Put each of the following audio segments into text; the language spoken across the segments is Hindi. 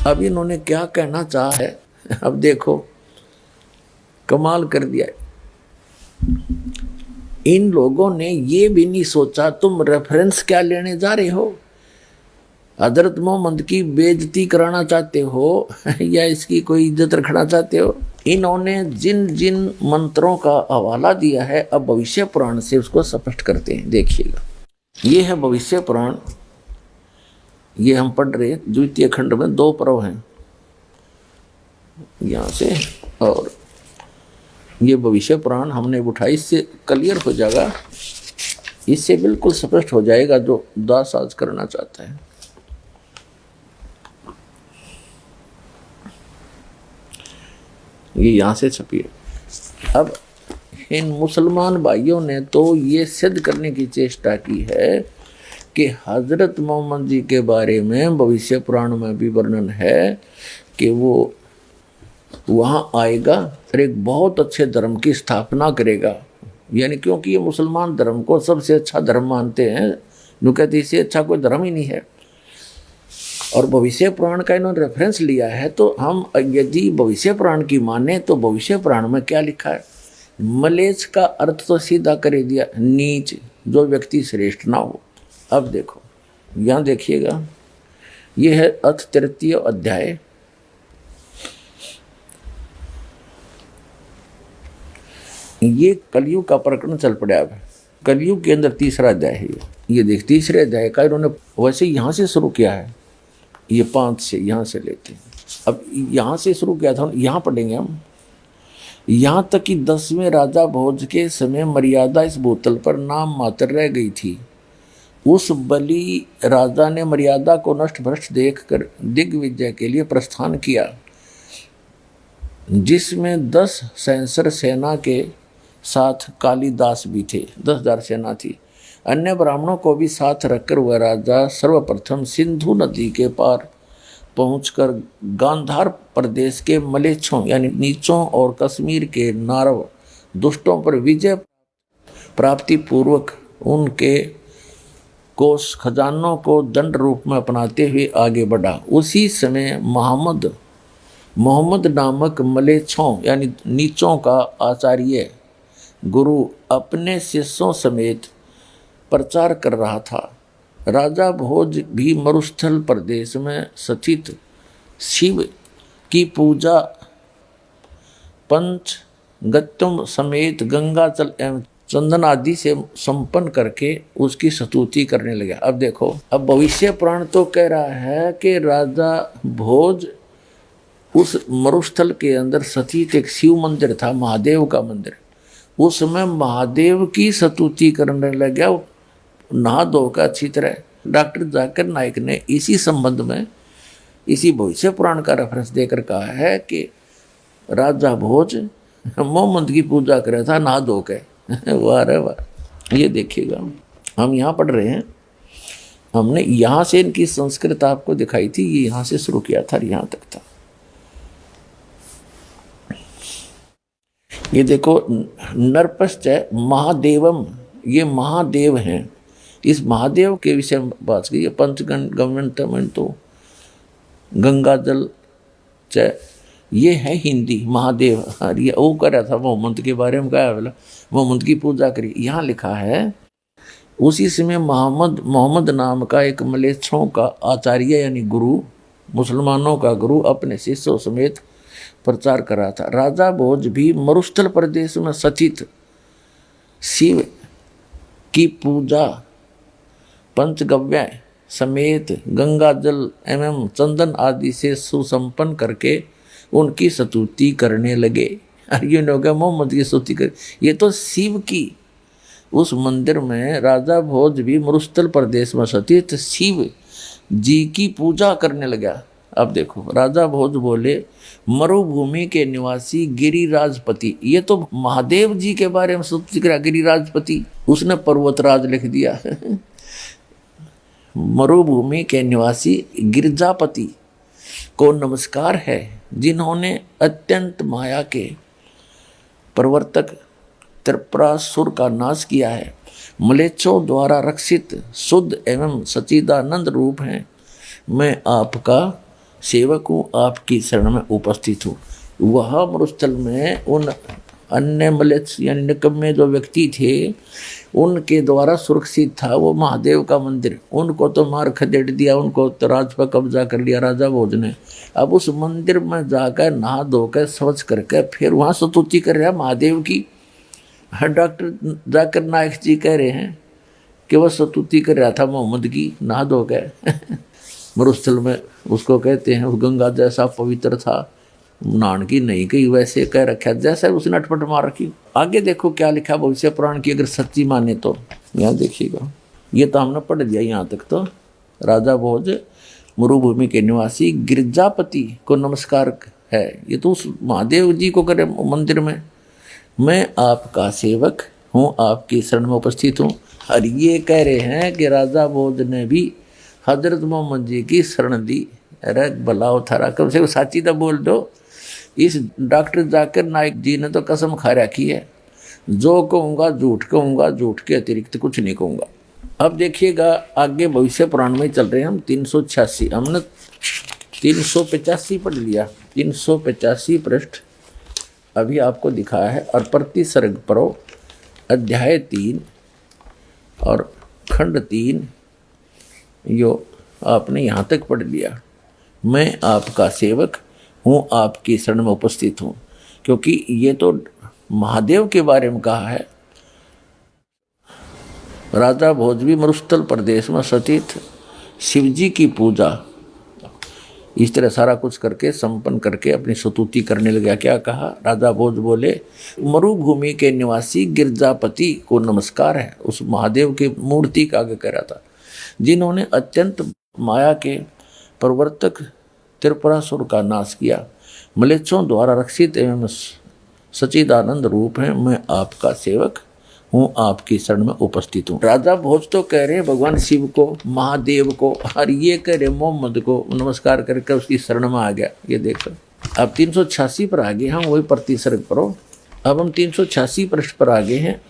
अब इन्होंने क्या कहना चाहा है, अब देखो कमाल कर दिया। इन लोगों ने ये भी नहीं सोचा तुम रेफरेंस क्या लेने जा रहे हो, हजरत मोहम्मद की बेइज्जती कराना चाहते हो या इसकी कोई इज्जत रखना चाहते हो। इन्होंने जिन जिन मंत्रों का हवाला दिया है अब भविष्य पुराण से उसको स्पष्ट करते हैं। देखिएगा, ये है भविष्य पुराण, ये हम पढ़ रहे द्वितीय खंड में 2 पर्व हैं यहाँ से, और ये भविष्य पुराण हमने उठाई, इससे क्लियर हो जाएगा, इससे बिल्कुल स्पष्ट हो जाएगा जो दास आज करना चाहता है। ये यहाँ से छपी है। अब इन मुसलमान भाइयों ने तो ये सिद्ध करने की चेष्टा की है कि हजरत मोहम्मद जी के बारे में भविष्य पुराण में भी वर्णन है कि वो वहाँ आएगा और एक बहुत अच्छे धर्म की स्थापना करेगा। यानी क्योंकि ये मुसलमान धर्म को सबसे अच्छा धर्म मानते हैं, जो कहते इससे अच्छा कोई धर्म ही नहीं है। और भविष्य पुराण का इन्होंने रेफरेंस लिया है, तो हम यदि भविष्य पुराण की माने तो भविष्य पुराण में क्या लिखा है, मलेच्छ का अर्थ तो सीधा कर दिया, नीच, जो व्यक्ति श्रेष्ठ ना हो। अब देखो यहाँ देखिएगा, ये है अथ 3 अध्याय, ये कलयुग का प्रकरण चल पड़ा। अब कलयुग के अंदर 3रा अध्याय है ये देख 3रे अध्याय का इन्होंने वैसे यहाँ से शुरू किया है, ये 5 से यहाँ से लेते हैं। अब यहाँ से शुरू किया था, यहाँ पढ़ेंगे हम, यहाँ तक कि 10वें राजा भोज के समय मर्यादा इस बोतल पर नाम मात्र रह गई थी। उस बलि राजा ने मर्यादा को नष्ट भ्रष्ट देखकर दिग्विजय के लिए प्रस्थान किया, जिसमें 10 सैंसर सेना के साथ कालिदास भी थे, 10,000 सेना थी। अन्य ब्राह्मणों को भी साथ रखकर वह राजा सर्वप्रथम सिंधु नदी के पार पहुंचकर गांधार प्रदेश के मलेच्छों यानी नीचों और कश्मीर के नारव दुष्टों पर विजय प्राप्ति पूर्वक उनके कोष खजानों को दंड रूप में अपनाते हुए आगे बढ़ा। उसी समय मोहम्मद नामक मलेच्छों यानी नीचों का आचार्य गुरु अपने शिष्यों समेत प्रचार कर रहा था। राजा भोज भी मरुस्थल प्रदेश में स्थित शिव की पूजा पंचगत्यों समेत गंगाजल एवं चंदन आदि से संपन्न करके उसकी स्तुति करने लगा। अब देखो, अब भविष्य पुराण तो कह रहा है कि राजा भोज उस मरुस्थल के अंदर स्थित एक शिव मंदिर था, महादेव का मंदिर, उसमें महादेव की स्तुति करने लगा, नहा धोकर अच्छी तरह। डॉक्टर जाकिर नाइक ने इसी संबंध में इसी भविष्य पुराण का रेफरेंस देकर कहा है कि राजा भोज मोहम्मद की पूजा कर रहा था नहा धोकर। वाह रे वाह, ये देखिएगा, हम यहाँ पढ़ रहे हैं, हमने यहाँ से इनकी संस्कृत आपको दिखाई थी, ये यहाँ से शुरू किया था, यहाँ तक था। ये देखो, नरपश्च महादेवम, ये महादेव हैं, इस महादेव के विषय में बात की। पंचगव्यम तो गंगाजल च, ये है हिंदी महादेव। ये वो कर रहा था मोहम्मद के बारे में, क्या बोला, मोहम्मद की पूजा करी। यहाँ लिखा है उसी समय मोहम्मद नाम का एक मलेच्छों का आचार्य यानी गुरु, मुसलमानों का गुरु अपने शिष्यों समेत प्रचार कर रहा था। राजा भोज भी मरुस्थल प्रदेश में स्थित शिव की पूजा पंचगव्य समेत गंगा जल एवं चंदन आदि से सुसंपन्न करके उनकी स्तुति करने लगे। ये हो गया मोहम्मद की स्तुति कर, ये तो शिव की उस मंदिर में राजा भोज भी मरुस्थल प्रदेश में स्थित शिव जी की पूजा करने लगा। अब देखो, राजा भोज बोले मरुभूमि के निवासी गिरिराजपति, ये तो महादेव जी के बारे में स्तुति करा, गिरिराजपति, उसने पर्वतराज लिख दिया। मरुभूमि के निवासी गिरजापति को नमस्कार है, जिन्होंने अत्यंत माया के प्रवर्तक त्रिपुरासुर का नाश किया है। मलेच्छों द्वारा रक्षित शुद्ध एवं सच्चिदानंद रूप हैं। मैं आपका सेवक हूँ, आपकी शरण में उपस्थित हूँ। वह मरुस्थल में उन अन्य म्लेच्छ यानी निकम्मे जो व्यक्ति थे उनके द्वारा सुरक्षित था वो महादेव का मंदिर। उनको तो मार खदेड़ दिया, उनको तो राज पर कब्जा कर लिया राजा भोज ने। अब उस मंदिर में जाकर नहा धोकर स्वच्छ करके फिर वहाँ स्तुति कर रहा महादेव की। डॉक्टर जाकिर नाइक जी कह रहे हैं कि वह स्तुति कर रहा था मोहम्मद की नहा धोकर मरुस्थल में। उसको कहते हैं उस गंगा जैसा पवित्र था, नान की नहीं कही वैसे कह रखा जैसा उसने अटपट मार रखी। आगे देखो क्या लिखा भविष्य पुराण की अगर सच्ची माने तो। यहाँ देखिएगा, ये तो हमने पढ़ दिया यहाँ तक। तो राजा भोज मरुभूमि के निवासी गिरजापति को नमस्कार है। ये तो उस महादेव जी को करे मंदिर में। मैं आपका सेवक हूँ, आपकी शरण में उपस्थित हूँ। और ये कह रहे हैं कि राजा भोज ने भी हजरत मोहम्मद जी की शरण दी। अरे भलाओ थारा, कम से कम साची तो बोल दो। इस डॉक्टर जाकिर नाइक जी ने तो कसम खा रखी है, जो कहूँगा झूठ कहूँगा, झूठ के अतिरिक्त कुछ नहीं कहूँगा। अब देखिएगा आगे भविष्य पुराण में चल रहे हैं हम। 386 हमने 385 पढ़ लिया। 385 पृष्ठ अभी आपको दिखाया है। और प्रति सर्ग परो अध्याय 3 और खंड 3 यो आपने यहाँ तक पढ़ लिया। मैं आपका सेवक हूँ, आपकी शरण में उपस्थित हूँ। क्योंकि ये तो महादेव के बारे में कहा है। राजा भोज भी मरुस्थल प्रदेश में स्थित शिवजी की पूजा इस तरह सारा कुछ करके संपन्न करके अपनी स्तुति करने लगा। क्या कहा राजा भोज बोले, मरुभूमि के निवासी गिरजापति को नमस्कार है। उस महादेव के मूर्ति का आगे कह रहा था, जिन्होंने अत्यंत माया के प्रवर्तक त्रिपुरासुर का नाश किया, म्लेच्छों द्वारा रक्षित एवं सच्चिदानंद रूप है। मैं आपका सेवक हूँ, आपकी शरण में उपस्थित हूँ। राजा भोज तो कह रहे भगवान शिव को, महादेव को, और ये कह रहे मोहम्मद को नमस्कार करके उसकी शरण में आ गया। ये देखो अब 386 पर आगे हम वही प्रति सर्ग पढ़ो। अब हम 386 पृष्ठ पर आगे हैं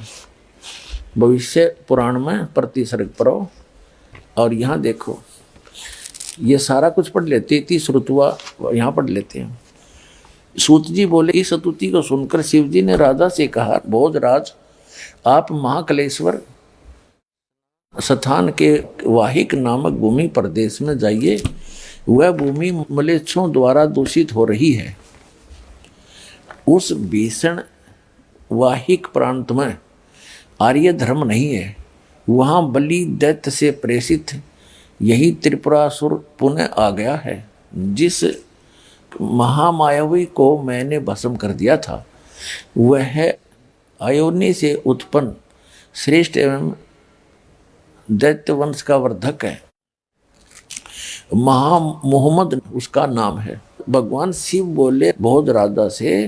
भविष्य पुराण में प्रति सर्ग पढ़ो। और यहाँ देखो ये सारा कुछ पढ़ लेते, 30 ऋतुआ यहाँ पढ़ लेते हैं। सूत जी बोले, इस स्तुति को सुनकर शिव जी ने राजा से कहा, भोजराज आप महाकलेश्वर स्थान के वाहिक नामक भूमि प्रदेश में जाइए। वह भूमि म्लेच्छों द्वारा दूषित हो रही है। उस भीषण वाहिक प्रांत में आर्य धर्म नहीं है। वहाँ बलि दैत्य से प्रेषित यही त्रिपुरासुर पुनः आ गया है, जिस महामायावी को मैंने भस्म कर दिया था। वह अयोनि से उत्पन्न श्रेष्ठ एवं दैत्य वंश का वर्धक है। मोहम्मद उसका नाम है। भगवान शिव बोले भोज राजा से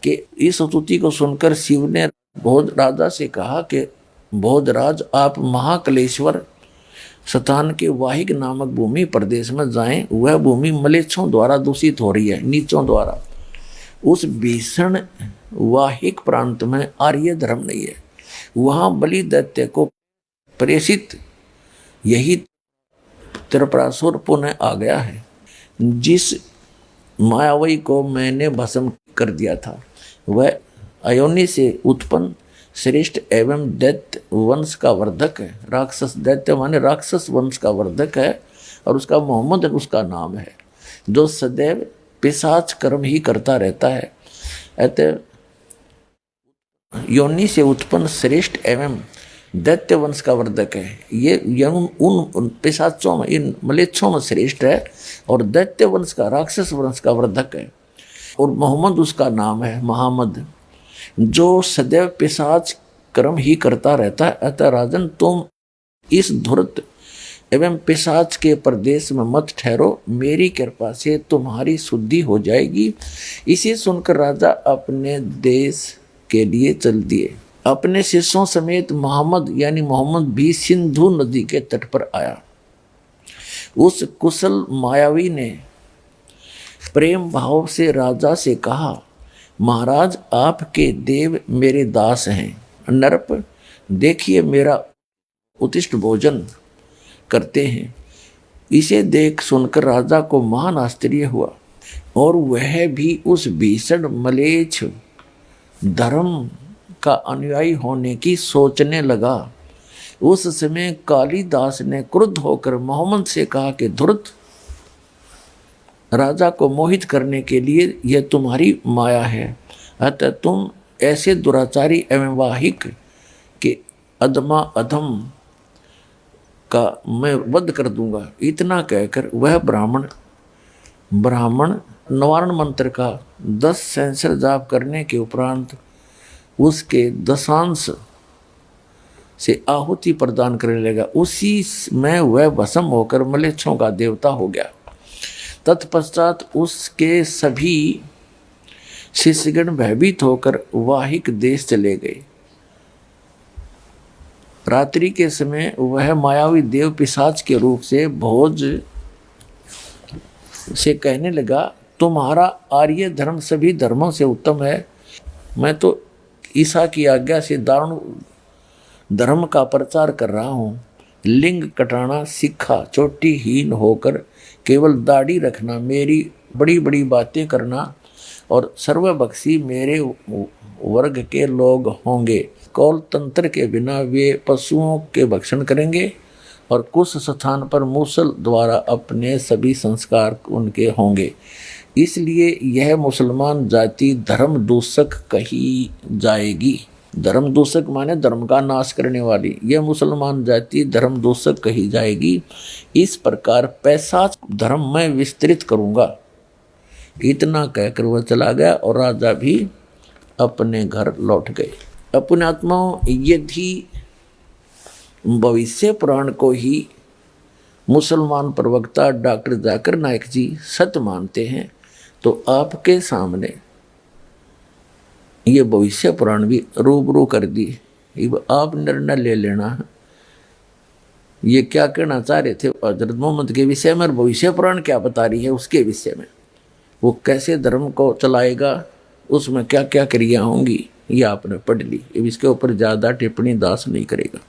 कि इस स्तुति को सुनकर शिव ने भोज राजा से कहा कि भोजराज आप महाकलेश्वर स्थान के वाहिक नामक भूमि प्रदेश में जाएं। वह भूमि म्लेच्छों द्वारा दूषित हो रही है, नीचों द्वारा। उस भीषण वाहिक प्रांत में आर्य धर्म नहीं है। वहाँ बलि दैत्य को प्रेषित यही त्रिपुरासुर पुनः आ गया है, जिस मायावी को मैंने भस्म कर दिया था। वह अयोनि से उत्पन्न श्रेष्ठ एवं दैत्य वंश का वर्धक है। राक्षस दैत्य माने राक्षस वंश का वर्धक है, और उसका मोहम्मद उसका नाम है, जो सदैव पिशाच कर्म ही करता रहता है। अतः योनि से उत्पन्न श्रेष्ठ एवं दैत्य वंश का वर्धक है। ये उन पिशाचों में, इन म्लेच्छों में श्रेष्ठ है, और दैत्य वंश का राक्षस वंश का वर्धक है। और मोहम्मद उसका नाम है, मोहम्मद, जो सदैव पिशाच कर्म ही करता रहता है। अतः राजन तुम इस धूर्त एवं पिशाच के प्रदेश में मत ठहरो, मेरी कृपा से तुम्हारी शुद्धि हो जाएगी। इसे सुनकर राजा अपने देश के लिए चल दिए। अपने शिष्यों समेत मोहम्मद भी सिंधु नदी के तट पर आया। उस कुशल मायावी ने प्रेम भाव से राजा से कहा, महाराज आपके देव मेरे दास हैं। नरप देखिए मेरा उत्तिष्ट भोजन करते हैं। इसे देख सुनकर राजा को महान आश्चर्य हुआ और वह भी उस भीषण मलेच्छ धर्म का अनुयायी होने की सोचने लगा। उस समय कालिदास ने क्रुद्ध होकर मोहम्मद से कहा कि धुर्त, राजा को मोहित करने के लिए यह तुम्हारी माया है, अतः तुम ऐसे दुराचारी एवं वाहिक के अधमा अधम का मैं वध कर दूंगा। इतना कहकर वह ब्राह्मण निवारण मंत्र का 10 सहस्र जाप करने के उपरांत उसके दशांश से आहुति प्रदान करने लगा। उसी में वह भस्म होकर मलेच्छों का देवता हो गया। तत्पश्चात उसके सभी शिष्यगण भयभीत होकर वाहिक देश चले गए। रात्रि के समय वह मायावी देव पिशाच के रूप से भोज से कहने लगा, तुम्हारा आर्य धर्म सभी धर्मों से उत्तम है। मैं तो ईसा की आज्ञा से दारुण धर्म का प्रचार कर रहा हूँ। लिंग कटाना सीखा, चोटीहीन होकर केवल दाढ़ी रखना, मेरी बड़ी बड़ी बातें करना और सर्वभक्षी मेरे वर्ग के लोग होंगे। कौल तंत्र के बिना वे पशुओं के भक्षण करेंगे और कुछ स्थान पर मूसल द्वारा अपने सभी संस्कार उनके होंगे। इसलिए यह मुसलमान जाति धर्म दूषक कही जाएगी। धर्म दूषक माने धर्म का नाश करने वाली। यह मुसलमान जाति धर्म दूषक कही जाएगी। इस प्रकार पैशाच धर्म मैं विस्तृत करूँगा। इतना कहकर वह चला गया और राजा भी अपने घर लौट गए। अपने आत्माओं, यदि भविष्य पुराण को ही मुसलमान प्रवक्ता डॉक्टर जाकिर नाइक जी सत्य मानते हैं तो आपके सामने ये भविष्य पुराण भी रूबरू कर दी। अब आप निर्णय ले लेना ये क्या कहना चाह रहे थे हजरत मोहम्मद के विषय में और भविष्य पुराण क्या बता रही है उसके विषय में। वो कैसे धर्म को चलाएगा, उसमें क्या क्या क्रिया होंगी, ये आपने पढ़ ली। अब इसके ऊपर ज़्यादा टिप्पणी दास नहीं करेगा।